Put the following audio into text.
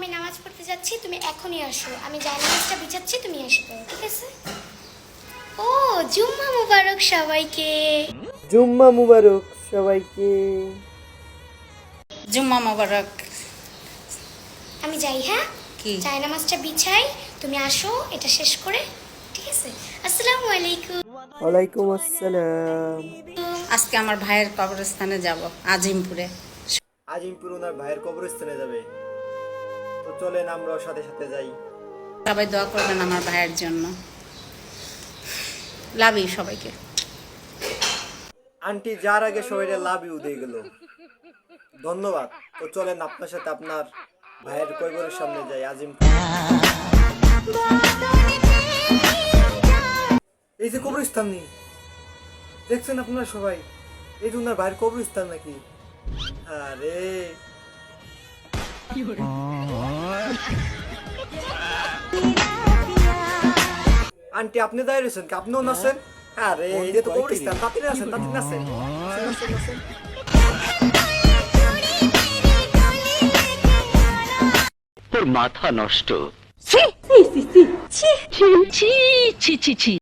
আমি নামাজ পড়তে যাচ্ছি, তুমি এখনই আসো। আমি জানাজাটা বিছাচ্ছি, তুমি এসে পড়ো, ঠিক আছে? ও, জুম্মা মুবারক সবাইকে। জুম্মা মুবারক সবাইকে। জুম্মা মোবারক। আমি যাই, হ্যাঁ? কি? জানাজাটা বিছাই, তুমি আসো এটা শেষ করে, ঠিক আছে? আসসালামু আলাইকুম। ওয়ালাইকুম আসসালাম। আজকে আমার ভাইয়ের কবরস্থানে যাব, আজিমপুরে। আজিমপুর ওনার ভাইয়ের কবরস্থানে যাবে, তো চলেন আমরাও সাথে সাথে যাই। সবাই দোয়া করবেন আমার ভাইয়ের জন্য। লাভ ইউ সবাইকে। আন্টি যার আগে সবাইকে লাভ ইউ দিয়ে গেল, ধন্যবাদ। তো চলেন আপনার সাথে আপনার ভাইয়ের কবরের সামনে যাই আজিমপুর। এই যে কবরস্থান নেই, দেখছেন আপনারা সবাই, এই যে ওনার ভাইয়ের কবরস্থান নাকি? আরে আন্টি আপনি দাঁড়িয়ে রয়েছেন কি? আপনিও নাচেন? আরে এই যে তো কবরস্থান, তাড়াতাড়ি নাচেন, তাড়াতাড়ি নাচেন, নাচেন, নাচেন। তোর মাথা নষ্ট। ছি ছি ছি ছি ছি ছি ছি ছি ছি